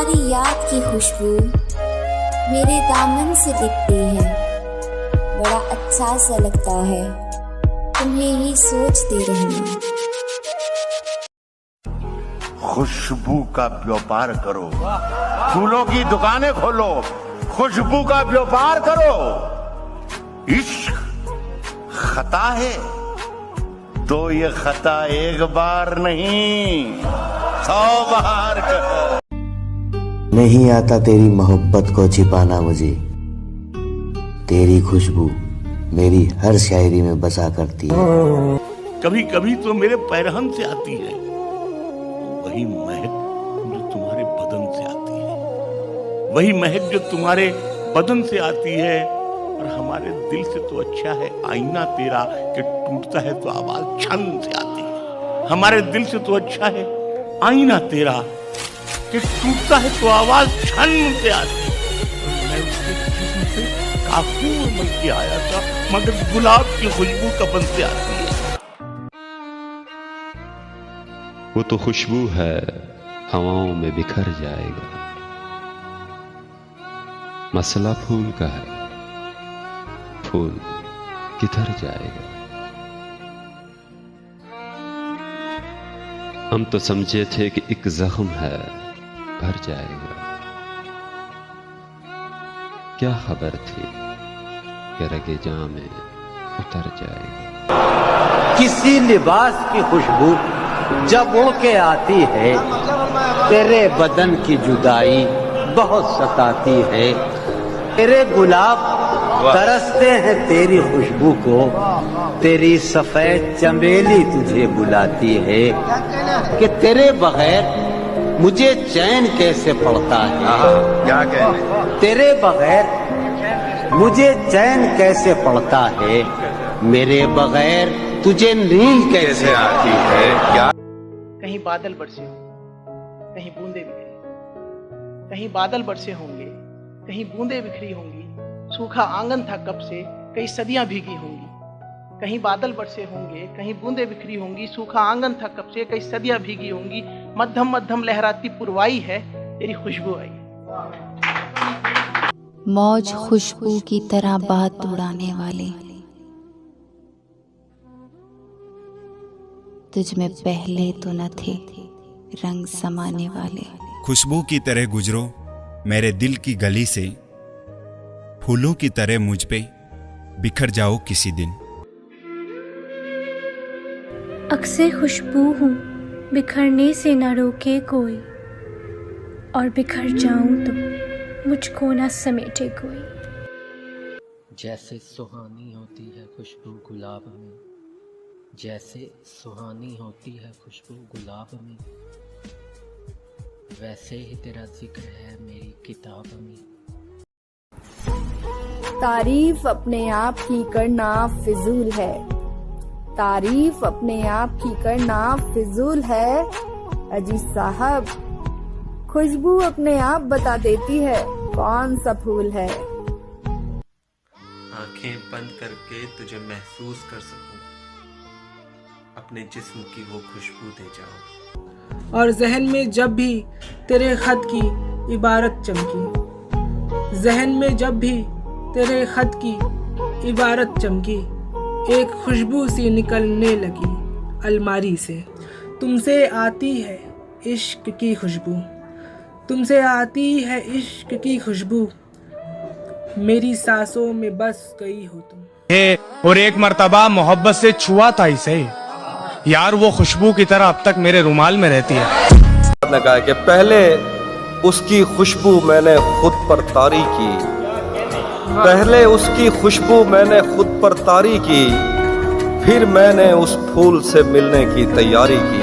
तुम्हारी याद की खुशबू मेरे दामन से दिखती है। बड़ा अच्छा सा लगता है तुम्हें ही सोचती रहना। खुशबू का व्यापार करो, फूलों की दुकानें खोलो, खुशबू का व्यापार करो। इश्क खता है तो ये खता एक बार नहीं 100 बार कर। नहीं आता तेरी मोहब्बत को छिपाना मुझे, तेरी खुशबू मेरी हर शायरी में बसा करती है। कभी कभी तो मेरे पैरहन से आती है वही महक जो तुम्हारे बदन से आती है, वही महक जो तुम्हारे बदन से आती है। और हमारे दिल से तो अच्छा है आईना तेरा कि टूटता है तो आवाज छन से आती है। हमारे दिल से तो अच्छा है आईना तेरा कि टूटता है तो आवाज छन से आती है। मैं उसके जिस्म से काफी उमल के आया था मगर गुलाब की खुशबू कफन से आती है। वो तो खुशबू है हवाओं में बिखर जाएगा, मसला फूल का है, फूल किधर जाएगा। हम तो समझे थे कि एक जख्म है भर जाएगा, क्या खबर थी कि रगे जां में उतर जाएगा। किसी लिबास की खुशबू जब उड़ के आती है, तेरे बदन की जुदाई बहुत सताती है। तेरे गुलाब तरसते हैं तेरी खुशबू को, तेरी सफेद चमेली तुझे बुलाती है कि तेरे बगैर मुझे चैन कैसे पड़ता है। क्या कहने, तेरे बगैर मुझे चैन कैसे पड़ता है, मेरे बगैर तुझे नींद कैसे आती है। क्या कहीं बादल बरसे हो, कहीं बूंदे बिखरी, कहीं बादल बरसे होंगे, कहीं बूंदे बिखरी होंगी। सूखा आंगन था कब से, कई सदियां भीगी होंगी। कहीं बादल बरसे होंगे, कहीं बूंदे बिखरी होंगी। सूखा आंगन था कब से, कई सदियां भीगी होंगी। मध्यम मध्यम लहराती पुरवाई है, तेरी खुशबू आई। मौज खुशबू की तरह बात उड़ाने वाले, तुझ में पहले तो न थे रंग समाने वाले। खुशबू की तरह गुजरो मेरे दिल की गली से, फूलों की तरह मुझ पे बिखर जाओ किसी दिन। अक्सर खुशबू हूँ बिखरने से न रोके कोई, और बिखर जाऊं तो मुझको न समेटे कोई। जैसे सुहानी होती है खुशबू गुलाब में, जैसे सुहानी होती है खुशबू गुलाब में, वैसे ही तेरा जिक्र है मेरी किताब में। तारीफ अपने आप की करना फिजूल है, तारीफ अपने आप की करना फिजूल है। अजी साहब खुशबू अपने आप बता देती है कौन सा फूल है। आंखें बंद करके तुझे महसूस कर सकूं, अपने जिस्म की वो खुशबू दे जाओ। और जहन में जब भी तेरे खत की इबारत चमकी, जहन में जब भी तेरे खत की इबारत चमकी, एक खुशबू सी निकलने लगी अलमारी से। तुमसे आती है इश्क की खुशबू, तुमसे आती है इश्क की खुशबू, मेरी सांसों में बस गई हो तुम। और एक मर्तबा मोहब्बत से छुआ था इसे यार, वो खुशबू की तरह अब तक मेरे रुमाल में रहती है। ने कहा कि पहले उसकी खुशबू मैंने खुद पर तारी की, पहले उसकी खुशबू मैंने खुद पर तारी की, फिर मैंने उस फूल से मिलने की तैयारी की।